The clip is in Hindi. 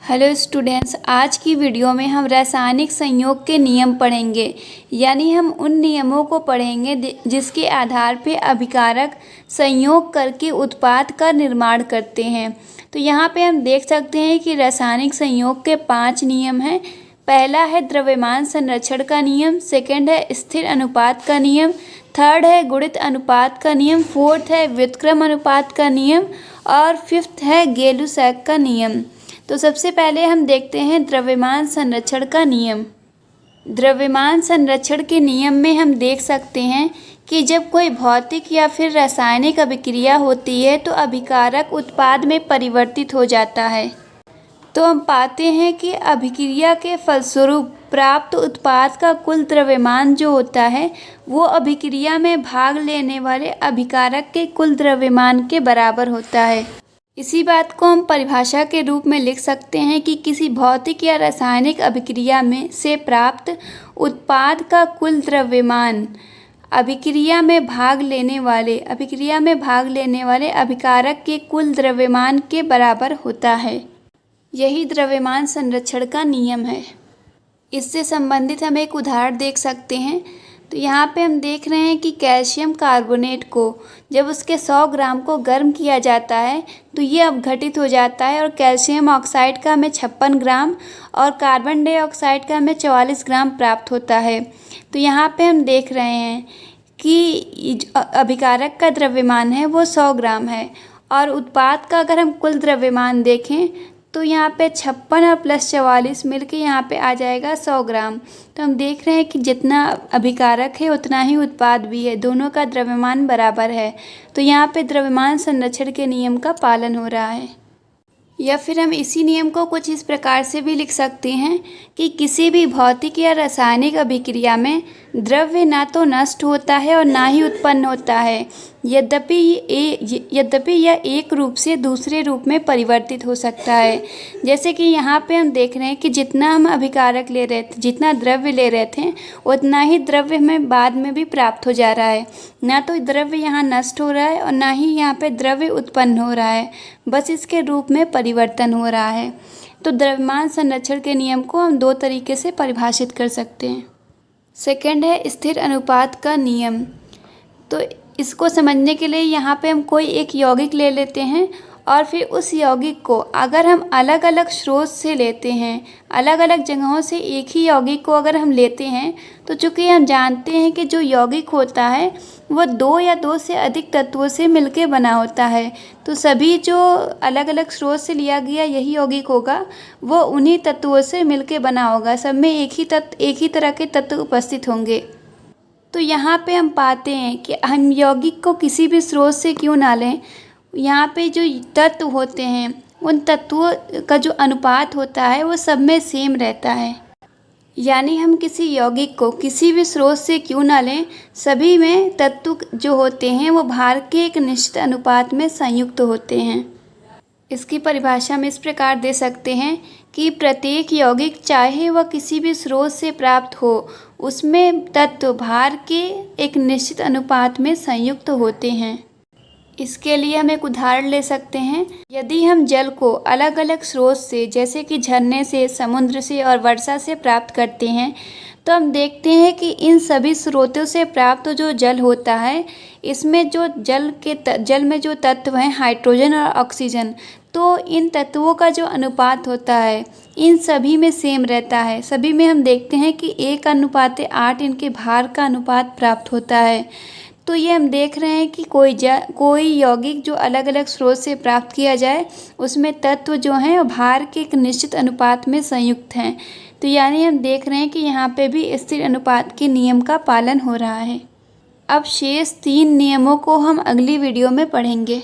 हेलो स्टूडेंट्स, आज की वीडियो में हम रासायनिक संयोग के नियम पढ़ेंगे। यानी हम उन नियमों को पढ़ेंगे जिसके आधार पे अभिकारक संयोग करके उत्पाद का निर्माण करते हैं। तो यहाँ पे हम देख सकते हैं कि रासायनिक संयोग के 5 नियम हैं। पहला है द्रव्यमान संरक्षण का नियम, सेकंड है स्थिर अनुपात का नियम, थर्ड है गुणित अनुपात का नियम, फोर्थ है व्युत्क्रम अनुपात का नियम और फिफ्थ है गै-लुसैक का नियम। तो सबसे पहले हम देखते हैं द्रव्यमान संरक्षण का नियम। द्रव्यमान संरक्षण के नियम में हम देख सकते हैं कि जब कोई भौतिक या फिर रासायनिक अभिक्रिया होती है तो अभिकारक उत्पाद में परिवर्तित हो जाता है। तो हम पाते हैं कि अभिक्रिया के फलस्वरूप प्राप्त उत्पाद का कुल द्रव्यमान जो होता है वो अभिक्रिया में भाग लेने वाले अभिकारक के कुल द्रव्यमान के बराबर होता है। इसी बात को हम परिभाषा के रूप में लिख सकते हैं कि किसी भौतिक या रासायनिक अभिक्रिया में से प्राप्त उत्पाद का कुल द्रव्यमान अभिक्रिया में भाग लेने वाले अभिकारक के कुल द्रव्यमान के बराबर होता है। यही द्रव्यमान संरक्षण का नियम है। इससे संबंधित हम एक उदाहरण देख सकते हैं। तो यहाँ पे हम देख रहे हैं कि कैल्शियम कार्बोनेट को जब उसके 100 ग्राम को गर्म किया जाता है तो ये अपघटित हो जाता है और कैल्शियम ऑक्साइड का हमें 56 ग्राम और कार्बन डाइऑक्साइड का हमें 44 ग्राम प्राप्त होता है। तो यहाँ पे हम देख रहे हैं कि अभिकारक का द्रव्यमान है वो 100 ग्राम है और उत्पाद का अगर हम कुल द्रव्यमान देखें तो यहाँ पे 56 और प्लस 44 मिलके यहाँ पे आ जाएगा 100 ग्राम। तो हम देख रहे हैं कि जितना अभिकारक है उतना ही उत्पाद भी है, दोनों का द्रव्यमान बराबर है। तो यहाँ पे द्रव्यमान संरक्षण के नियम का पालन हो रहा है। या फिर हम इसी नियम को कुछ इस प्रकार से भी लिख सकते हैं कि किसी भी भौतिक या रासायनिक अभिक्रिया में द्रव्य ना तो नष्ट होता है और ना ही उत्पन्न होता है, यद्यपि यह एक रूप से दूसरे रूप में परिवर्तित हो सकता है। जैसे कि यहाँ पे हम देख रहे हैं कि जितना हम अभिकारक ले रहे थे, जितना द्रव्य ले रहे थे उतना ही द्रव्य हमें बाद में भी प्राप्त हो जा रहा है। ना तो द्रव्य यहाँ नष्ट हो रहा है और ना ही यहाँ पे द्रव्य उत्पन्न हो रहा है, बस इसके रूप में परिवर्तन हो रहा है। तो द्रव्यमान संरक्षण के नियम को हम 2 तरीके से परिभाषित कर सकते हैं। सेकंड है स्थिर अनुपात का नियम। तो इसको समझने के लिए यहाँ पे हम कोई एक यौगिक ले लेते हैं और फिर उस यौगिक को अगर हम अलग अलग स्रोत से लेते हैं, अलग अलग जगहों से एक ही यौगिक को अगर हम लेते हैं तो चूँकि हम जानते हैं कि जो यौगिक होता है वो 2 या 2 से अधिक तत्वों से मिलके बना होता है। तो सभी जो अलग अलग स्रोत से लिया गया यही यौगिक होगा वो उन्हीं तत्वों से मिलके बना होगा, सब में एक ही तरह के तत्व उपस्थित होंगे। तो यहाँ पे हम पाते हैं कि हम यौगिक को किसी भी स्रोत से क्यों ना लें, यहाँ पे जो तत्व होते हैं उन तत्वों का जो अनुपात होता है वो सब में सेम रहता है। यानी हम किसी यौगिक को किसी भी स्रोत से क्यों ना लें, सभी में तत्व जो होते हैं वो भार के एक निश्चित अनुपात में संयुक्त होते हैं। इसकी परिभाषा हम इस प्रकार दे सकते हैं कि प्रत्येक यौगिक चाहे वह किसी भी स्रोत से प्राप्त हो उसमें तत्व भार के एक निश्चित अनुपात में संयुक्त होते हैं। इसके लिए हम एक उदाहरण ले सकते हैं। यदि हम जल को अलग अलग स्रोत से जैसे कि झरने से, समुद्र से और वर्षा से प्राप्त करते हैं तो हम देखते हैं कि इन सभी स्रोतों से प्राप्त जो जल होता है इसमें जो जल में जो तत्व हैं हाइड्रोजन और ऑक्सीजन, तो इन तत्वों का जो अनुपात होता है इन सभी में सेम रहता है। सभी में हम देखते हैं कि 1:8 इनके भार का अनुपात प्राप्त होता है। तो ये हम देख रहे हैं कि कोई यौगिक जो अलग अलग स्रोत से प्राप्त किया जाए उसमें तत्व जो हैं भार के एक निश्चित अनुपात में संयुक्त हैं। तो यानी हम देख रहे हैं कि यहाँ पे भी स्थिर अनुपात के नियम का पालन हो रहा है। अब शेष 3 नियमों को हम अगली वीडियो में पढ़ेंगे।